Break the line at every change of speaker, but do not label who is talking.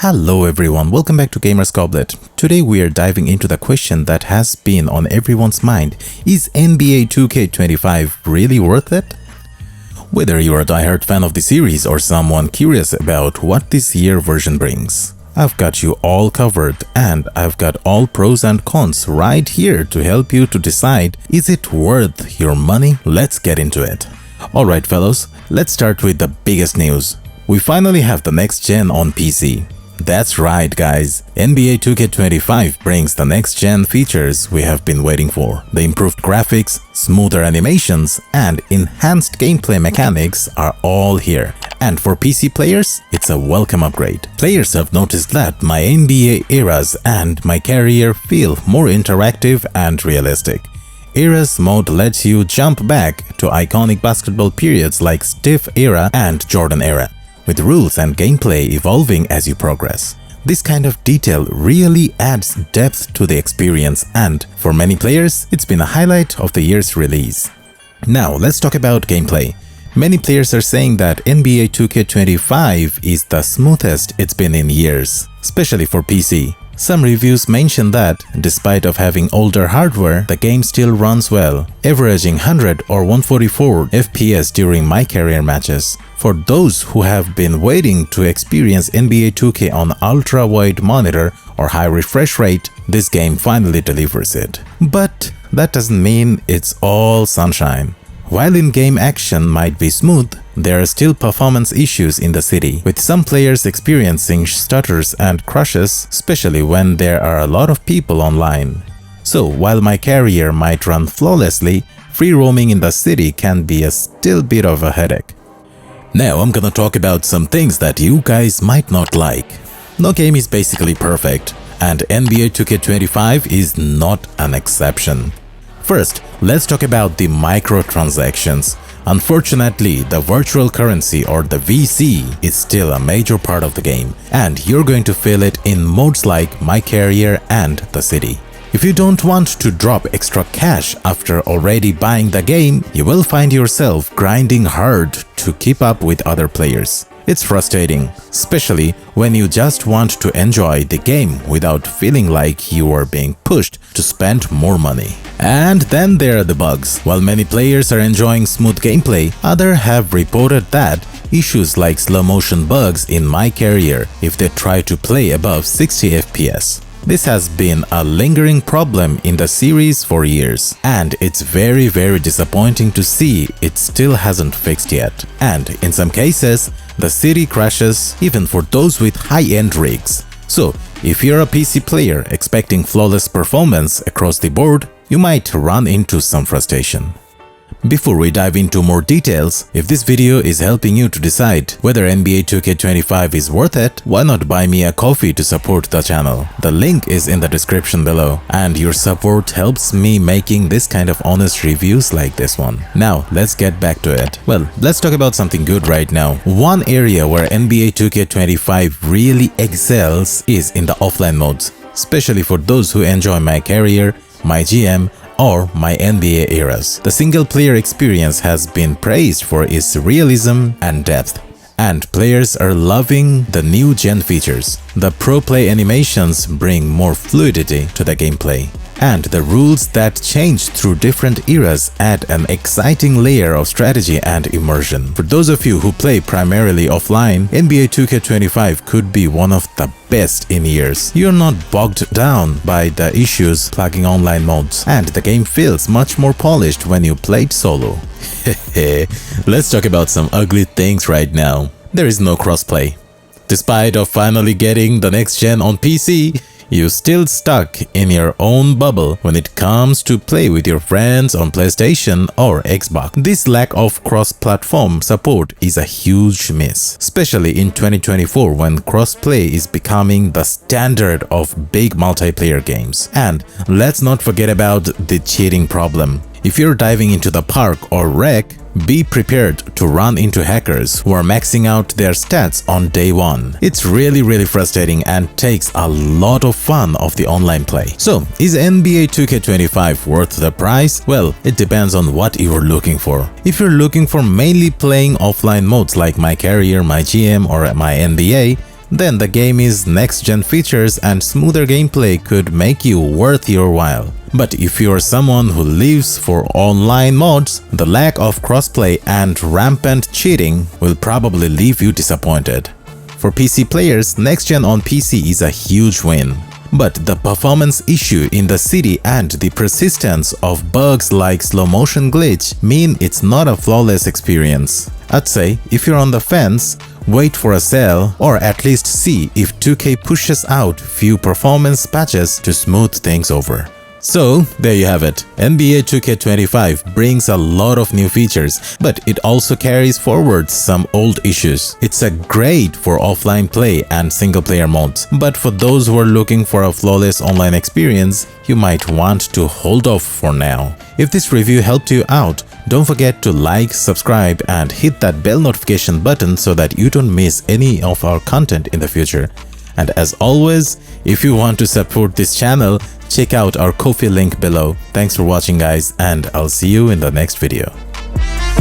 Hello everyone, welcome back to Gamers Goblet. Today we are diving into the question that has been on everyone's mind. Is NBA 2K25 really worth it? Whether you're a diehard fan of the series or someone curious about what this year version brings, I've got you all covered, and I've got all pros and cons right here to help you to decide, is it worth your money? Let's get into it. Alright fellows, let's start with the biggest news. We finally have the next gen on PC. That's right guys, NBA 2K25 brings the next-gen features we have been waiting for. The improved graphics, smoother animations, and enhanced gameplay mechanics are all here. And for PC players, it's a welcome upgrade. Players have noticed that MyNBA Eras and MyCareer feel more interactive and realistic. Eras mode lets you jump back to iconic basketball periods like Steph era and Jordan era, with rules and gameplay evolving as you progress. This kind of detail really adds depth to the experience, and for many players, it's been a highlight of the year's release. Now, let's talk about gameplay. Many players are saying that NBA 2K25 is the smoothest it's been in years, especially for PC. Some reviews mention that, despite of having older hardware, the game still runs well, averaging 100 or 144 FPS during MyCareer matches. For those who have been waiting to experience NBA 2K on ultra-wide monitor or high refresh rate, this game finally delivers it. But that doesn't mean it's all sunshine. While in-game action might be smooth, there are still performance issues in the city, with some players experiencing stutters and crashes, especially when there are a lot of people online. So, while MyCareer might run flawlessly, free roaming in the city can be a still bit of a headache. Now I'm gonna talk about some things that you guys might not like. No game is basically perfect, and NBA 2K25 is not an exception. First, let's talk about the microtransactions. Unfortunately, the virtual currency or the VC is still a major part of the game, and you're going to feel it in modes like MyCareer and the city. If you don't want to drop extra cash after already buying the game, you will find yourself grinding hard to keep up with other players. It's frustrating, especially when you just want to enjoy the game without feeling like you are being pushed to spend more money. And then there are the bugs. While many players are enjoying smooth gameplay, others have reported that issues like slow motion bugs in MyCareer if they try to play above 60 FPS. This has been a lingering problem in the series for years, and it's very disappointing to see it still hasn't fixed yet. And in some cases, the city crashes even for those with high-end rigs. So, if you're a PC player expecting flawless performance across the board, you might run into some frustration. Before we dive into more details, if this video is helping you to decide whether NBA 2K25 is worth it, why not buy me a coffee to support the channel? The link is in the description below, and your support helps me making this kind of honest reviews like this one. Now, let's get back to it. Well, let's talk about something good right now. One area where NBA 2K25 really excels is in the offline modes, especially for those who enjoy MyCareer, MyGM, or MyNBA Eras. The single-player experience has been praised for its realism and depth, and players are loving the new gen features. The pro play animations bring more fluidity to the gameplay, and the rules that change through different eras add an exciting layer of strategy and immersion. For those of you who play primarily offline, NBA 2K25 could be one of the best in years. You're not bogged down by the issues plugging online modes, and the game feels much more polished when you played solo. Let's talk about some ugly things right now. There is no crossplay. Despite of finally getting the next gen on PC, you're still stuck in your own bubble when it comes to play with your friends on PlayStation or Xbox. This lack of cross-platform support is a huge miss, especially in 2024 when cross-play is becoming the standard of big multiplayer games. And let's not forget about the cheating problem. If you're diving into the park or wreck, be prepared to run into hackers who are maxing out their stats on day one. It's really frustrating and takes a lot of fun of the online play. So, is NBA 2K25 worth the price? Well, it depends on what you're looking for. If you're looking for mainly playing offline modes like MyCareer, MyGM, or MyNBA, then the game's next-gen features and smoother gameplay could make you worth your while. But if you're someone who lives for online mods, the lack of crossplay and rampant cheating will probably leave you disappointed. For PC players, next-gen on PC is a huge win. But the performance issue in the city and the persistence of bugs like slow-motion glitch mean it's not a flawless experience. I'd say if you're on the fence, wait for a sale or at least see if 2K pushes out few performance patches to smooth things over. So, there you have it. NBA 2K25 brings a lot of new features, but it also carries forward some old issues. It's a great for offline play and single-player modes, but for those who are looking for a flawless online experience, you might want to hold off for now. If this review helped you out, don't forget to like, subscribe, and hit that bell notification button so that you don't miss any of our content in the future. And as always, if you want to support this channel, check out our Ko-fi link below. Thanks for watching guys, and I'll see you in the next video.